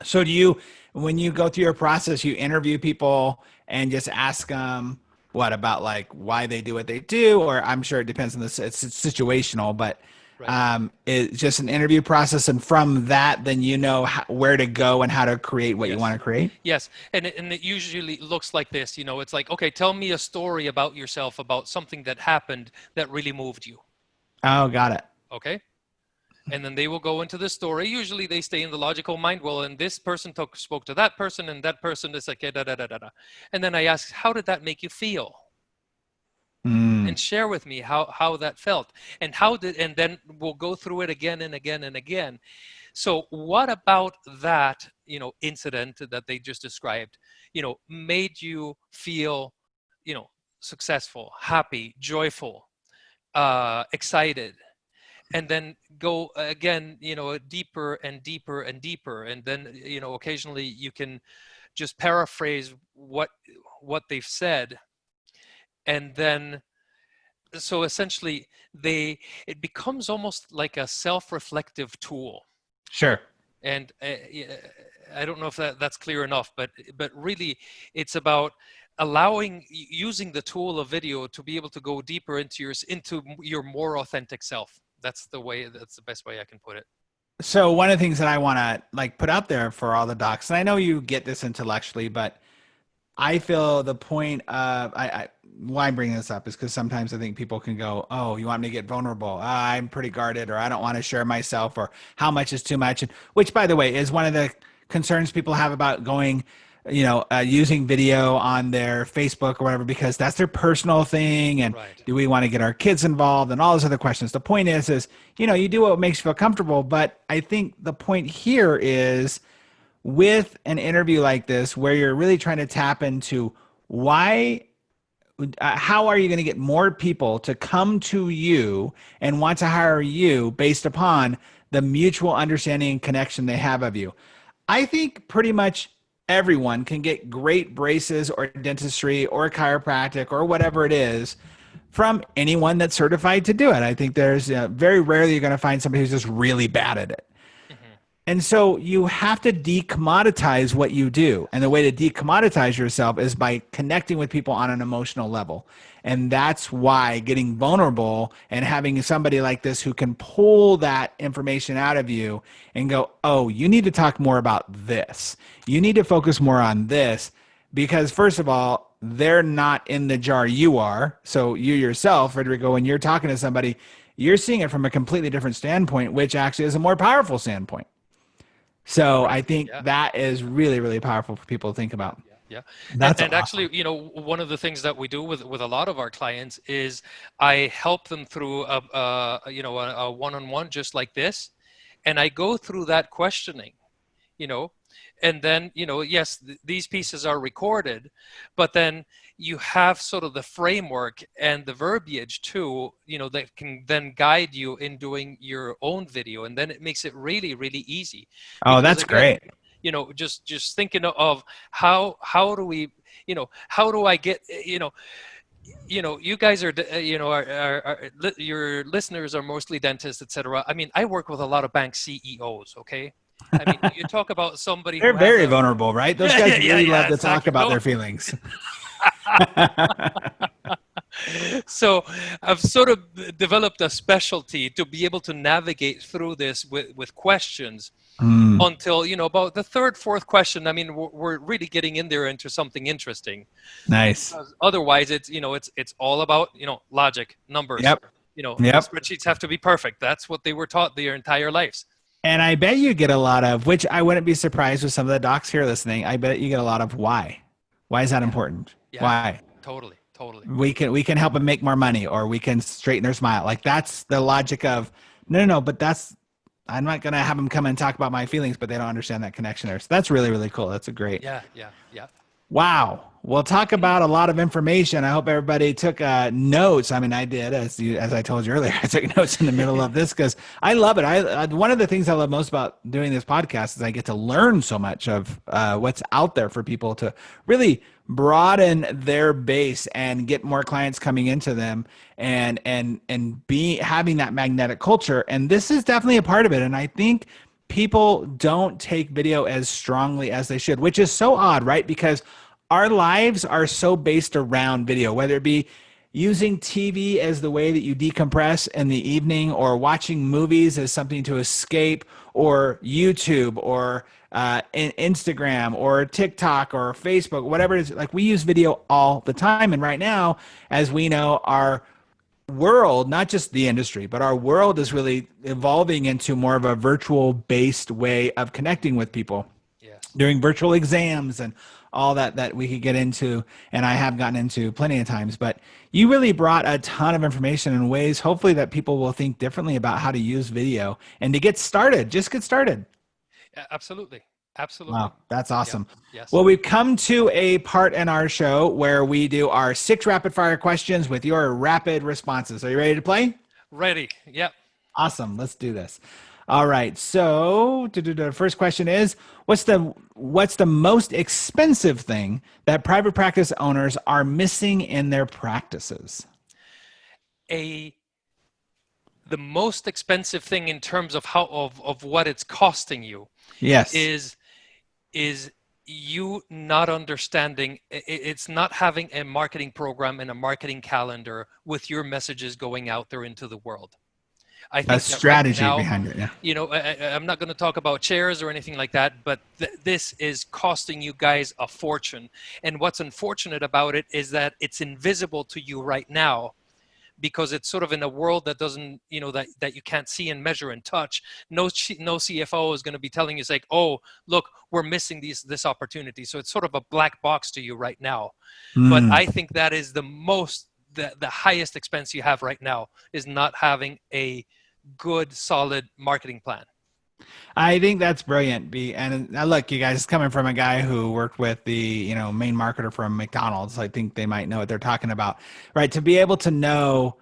So do you, when you go through your process, you interview people and just ask them what about like why they do what they do, or I'm sure it depends on the it's situational, but Right. it's just an interview process, and from that, then you know how, where to go and how to create what you want Yes. to create. Yes. And it usually looks like this, it's like, okay, tell me a story about yourself, about something that happened that really moved you. Oh, got it. Okay. And then they will go into the story. Usually they stay in the logical mind. Well, and this person spoke to that person, and that person is like, da, da, da, da, da. And then I ask, how did that make you feel? Mm, And share with me how that felt, and and then we'll go through it again and again and again. So what about that, incident that they just described, made you feel, successful, happy, joyful, excited? And then go again, deeper and deeper and deeper. And then, occasionally you can just paraphrase what they've said. And then, so essentially it becomes almost like a self-reflective tool. sure. And yeah, I don't know if that's clear enough, but really it's about using the tool of video to be able to go deeper into your more authentic self. That's the best way I can put it. So one of the things that I want to like put out there for all the docs, and I know you get this intellectually, but I feel the point of why I'm bringing this up is because sometimes I think people can go, "Oh, you want me to get vulnerable? I'm pretty guarded, or I don't want to share myself, or how much is too much." And which, by the way, is one of the concerns people have about going, using video on their Facebook or whatever, because that's their personal thing. And Right. do we want to get our kids involved and all those other questions? The point is, you do what makes you feel comfortable. But I think the point here is with an interview like this where you're really trying to tap into why how are you going to get more people to come to you and want to hire you based upon the mutual understanding and connection they have of you. I think pretty much everyone can get great braces or dentistry or chiropractic or whatever it is from anyone that's certified to do it. I think there's very rarely you're going to find somebody who's just really bad at it. Hmm. And so you have to decommoditize what you do. And the way to decommoditize yourself is by connecting with people on an emotional level. And that's why getting vulnerable and having somebody like this who can pull that information out of you and go, oh, you need to talk more about this. You need to focus more on this. Because, first of all, they're not in the jar you are. So you yourself, Federico, when you're talking to somebody, you're seeing it from a completely different standpoint, which actually is a more powerful standpoint. So I Correct. think Yeah. that is really, really powerful for people to think Yeah, about. yeah. That's And actually, awesome. one of the things that we do with a lot of our clients is I help them through a one-on-one just like this, and I go through that questioning, you know, and then, yes, these pieces are recorded, but then you have sort of the framework and the verbiage too, that can then guide you in doing your own video, and then it makes it really, really easy. Oh, Because that's again, great. just thinking of how do we, how do I get, you guys are, your listeners are mostly dentists, etc. I mean, I work with a lot of bank CEOs. Okay, I mean, you talk about somebody They're who has very a vulnerable, right? Those yeah, guys yeah, yeah, really love yeah, to talk exactly. about No, their feelings. so I've sort of developed a specialty to be able to navigate through this with questions Mm, until, about the third, fourth question. I mean, we're really getting in there into something interesting, nice. because otherwise it's all about, logic, numbers. Yep. The Yep. spreadsheets have to be perfect. That's what they were taught their entire lives. And I bet you get a lot of, which I wouldn't be surprised with some of the docs here listening. I bet you get a lot of why. Why is that Yeah, important? yeah, Why? totally, totally. We can help them make more money, or we can straighten their smile. Like that's the logic of no, no, no. But that's I'm not gonna have them come and talk about my feelings, but they don't understand that connection there. So that's really, really cool. That's a great. Yeah, yeah, yeah. Wow. We'll talk about a lot of information. I hope everybody took notes. I mean, I did, as I told you earlier. I took notes in the middle of this because I love it. One of the things I love most about doing this podcast is I get to learn so much of what's out there for people to really broaden their base and get more clients coming into them and be having that magnetic culture. And this is definitely a part of it. And I think people don't take video as strongly as they should, which is so odd, right? Because our lives are so based around video, whether it be using TV as the way that you decompress in the evening, or watching movies as something to escape, or YouTube, or Instagram, or TikTok, or Facebook, whatever it is. Like we use video all the time. And right now, as we know, our world, not just the industry, but our world is really evolving into more of a virtual based way of connecting with people Yes. doing virtual exams and all that we could get into, and I have gotten into plenty of times. But you really brought a ton of information in ways hopefully that people will think differently about how to use video and to get started. Just get started. Absolutely. Absolutely. Wow, that's Yeah. awesome. Yes. Well, we've come to a part in our show where we do our 6 rapid fire questions with your rapid responses. Are you ready to play? Ready. Yeah. Awesome. Let's do this. All right. So the first question is, what's the most expensive thing that private practice owners are missing in their practices? A The most expensive thing in terms of of what it's costing you Yes. is is you not understanding, it's not having a marketing program and a marketing calendar with your messages going out there into the world. I A think that right strategy now, behind it. Yeah. I'm not going to talk about chairs or anything like that, but this is costing you guys a fortune. And what's unfortunate about it is that it's invisible to you right now, because it's sort of in a world that doesn't, that you can't see and measure and touch. No CFO is going to be telling you, it's like, oh, look, we're missing this opportunity. So it's sort of a black box to you right now. But Mm. I think that is the highest expense you have right now, is not having a good, solid marketing plan. I think that's brilliant. And look, you guys, coming from a guy who worked with the main marketer from McDonald's, I think they might know what they're talking about, right? To be able to know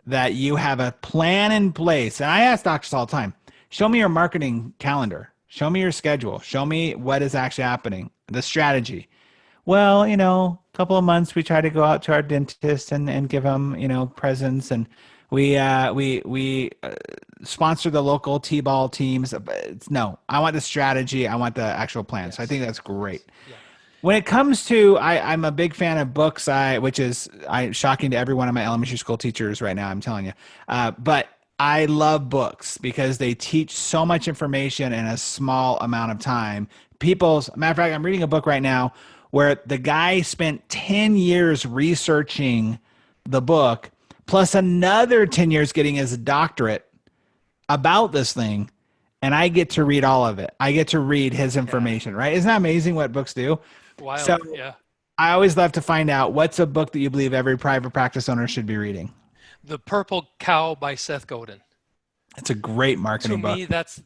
that you have a plan in place. And I ask doctors all the time, show me your marketing calendar, show me your schedule, show me what is actually happening, the strategy. Well, a couple of months we try to go out to our dentist and give them, presents, and we sponsor the local t-ball teams. But no, I want the strategy. I want the actual plan. So I think Yes. that's great. Yes. Yeah. When it comes to, I'm a big fan of books. Which is shocking to every one of my elementary school teachers right now. I'm telling you, but I love books because they teach so much information in a small amount of time. Matter of fact, I'm reading a book right now where the guy spent 10 years researching the book, plus another 10 years getting his doctorate about this thing. and I get to read all of it. I get to read his Yeah. information, right? Isn't that amazing what books do? So Wild. Yeah. I always love to find out what's a book that you believe every private practice owner should be reading. The Purple Cow by Seth Godin. It's a great To marketing book. me, that's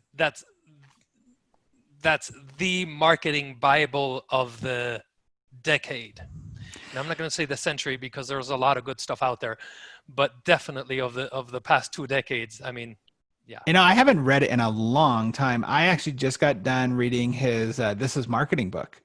the marketing Bible of the decade. And I'm not going to say the century because there's a lot of good stuff out there, but definitely of the past 2 decades. I mean, yeah. I haven't read it in a long time. I actually just got done reading his This Is Marketing book.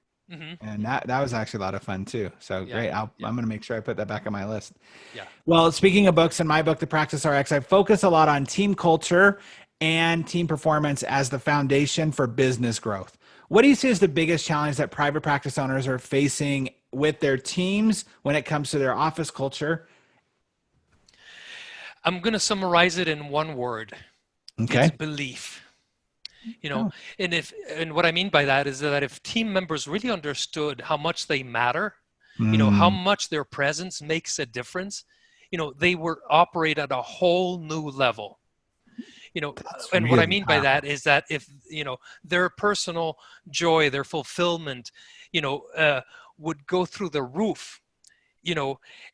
And that was actually a lot of fun too. So Yeah, great. yeah, I'm going to make sure I put that back on my list. yeah. Well, speaking of books, in my book, The Practice RX, I focus a lot on team culture and team performance as the foundation for business growth. What do you see as the biggest challenge that private practice owners are facing with their teams when it comes to their office culture? I'm going to summarize it in one word. It's Okay. belief. Oh. And what I mean by that is that if team members really understood how much they matter, how Mm, much their presence makes a difference, they would operate at a whole new level. that's And what I really mean by that powerful. is that if their personal joy, their fulfillment, would go through the roof,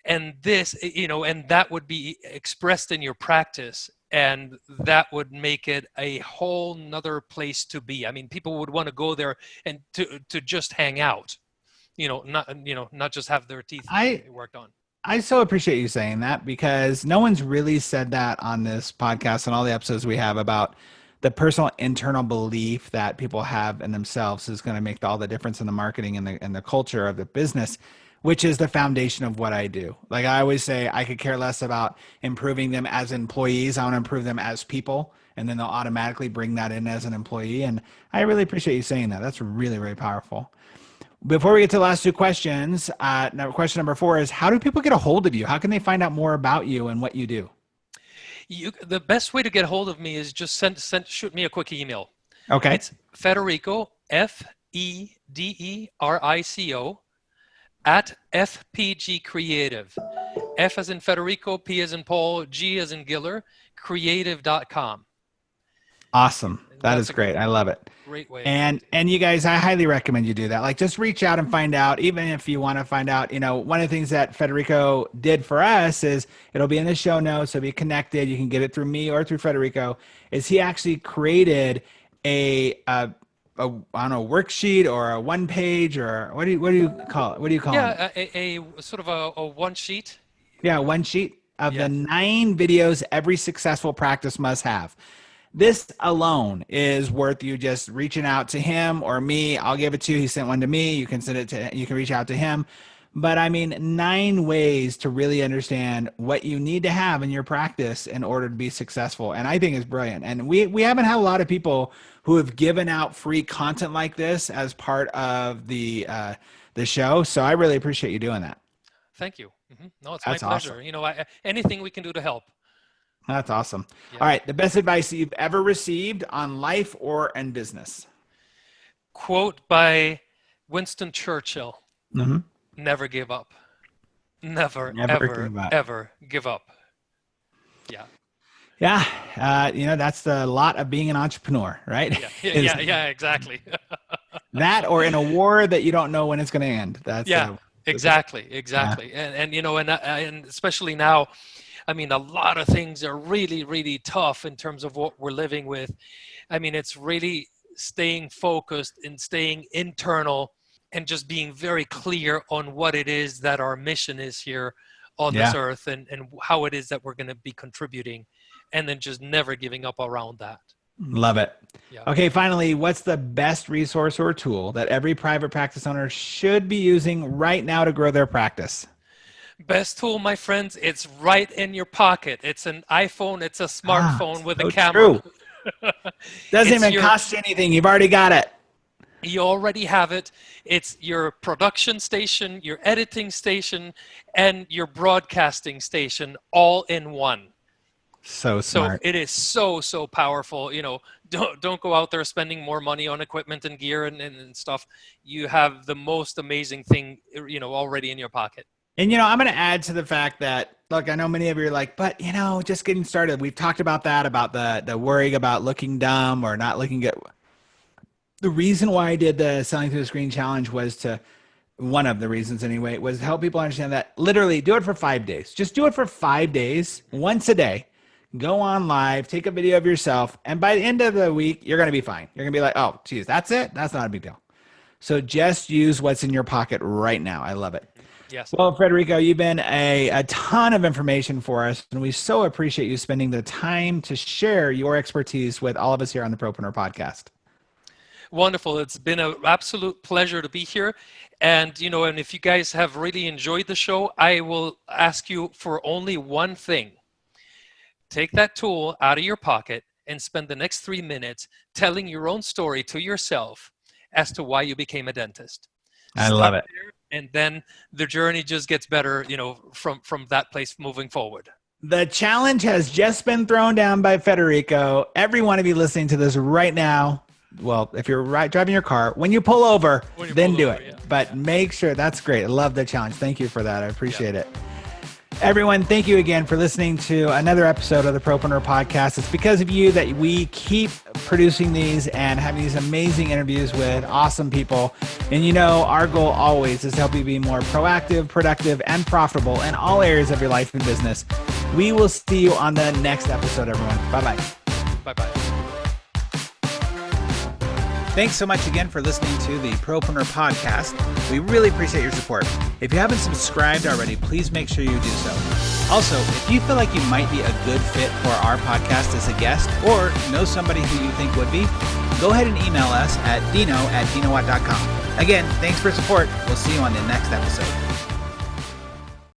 and and that would be expressed in your practice, and that would make it a whole nother place to be. I mean, people would want to go there and to just hang out, not just have their teeth I worked on. I so appreciate you saying that because no one's really said that on this podcast and all the episodes we have about the personal internal belief that people have in themselves is going to make all the difference in the marketing and the culture of the business, which is the foundation of what I do. Like I always say, I could care less about improving them as employees. I want to improve them as people, and then they'll automatically bring that in as an employee. And I really appreciate you saying that. That's really, really powerful. Before we get to the last two questions, now question number 4 is how do people get a hold of you? How can they find out more about you and what you do? The best way to get a hold of me is just shoot me a quick email. Okay. It's Federico, Federico, at FPG Creative. F as in Federico, P as in Paul, G as in Giller, creative.com. Awesome. That That's is a great. I love it. great way. And you guys, I highly recommend you do that. Like just reach out and find out, even if you want to find out, one of the things that Federico did for us is it'll be in the show notes. It'll be connected. You can get it through me or through Federico, is he actually created a I don't know, worksheet or a one page or what do you call it? What do you call it? Yeah, a sort of a one sheet. Yeah, one sheet of the Yes. 9 videos every successful practice must have. This alone is worth you just reaching out to him or me. I'll give it to you. He sent one to me. You can you can reach out to him. But I mean, 9 ways to really understand what you need to have in your practice in order to be successful. And I think it's brilliant. And we haven't had a lot of people who have given out free content like this as part of the show. So I really appreciate you doing that. Thank you. No, it's my That's awesome. pleasure. Anything we can do to help. That's awesome. All Yeah. right. The best advice that you've ever received on life or in business. Quote by Winston Churchill: Mhm. never give up. Never, Never ever, give up. ever give up. Yeah. Yeah. That's the lot of being an entrepreneur, right? Yeah. Is Yeah, exactly. that or in a war that you don't know when it's going to end. That's Yeah, exactly, yeah. exactly. And especially now, I mean, a lot of things are really, really tough in terms of what we're living with. I mean, it's really staying focused and staying internal and just being very clear on what it is that our mission is here on this Yeah. earth, and how it is that we're going to be contributing, and then just never giving up around that. Love it. Yeah. Okay. Finally, what's the best resource or tool that every private practice owner should be using right now to grow their practice? Best tool, my friends, it's right in your pocket. It's an iPhone, it's a smartphone with a So camera. true. Doesn't It's even cost you anything. You've already got it. You already have it. It's your production station, your editing station, and your broadcasting station all in one. So So smart. it is so powerful. Don't go out there spending more money on equipment and gear and stuff. You have the most amazing thing, already in your pocket. And, I'm going to add to the fact that, look, I know many of you are like, but, just getting started. We've talked about that, about the worrying about looking dumb or not looking good. The reason why I did the Selling Through the Screen challenge was one of the reasons anyway, was to help people understand that literally do it for 5 days. Just do it for 5 days, once a day. Go on live, take a video of yourself, and by the end of the week, you're going to be fine. You're going to be like, oh, geez, that's it? That's not a big deal. So just use what's in your pocket right now. I love it. Yes. Well, Federico, you've been a ton of information for us, and we so appreciate you spending the time to share your expertise with all of us here on the Propreneur Podcast. Wonderful. It's been an absolute pleasure to be here. And, and if you guys have really enjoyed the show, I will ask you for only one thing. Take that tool out of your pocket and spend the next 3 minutes telling your own story to yourself as to why you became a dentist. I love it. And then the journey just gets better, from that place moving forward. The challenge has just been thrown down by Federico. Every one of you listening to this right now, well, if you're driving your car, when you pull over, then do it. Yeah. But make sure, that's great. I love the challenge. Thank you for that. I appreciate it. Everyone, thank you again for listening to another episode of the Propreneur Podcast. It's because of you that we keep producing these and having these amazing interviews with awesome people. And our goal always is to help you be more proactive, productive, and profitable in all areas of your life and business. We will see you on the next episode, everyone. Bye-bye. Bye-bye. Thanks so much again for listening to the Propreneur Podcast. We really appreciate your support. If you haven't subscribed already, please make sure you do so. Also, if you feel like you might be a good fit for our podcast as a guest or know somebody who you think would be, go ahead and email us at dino@dinowatt.com. Again, thanks for support. We'll see you on the next episode.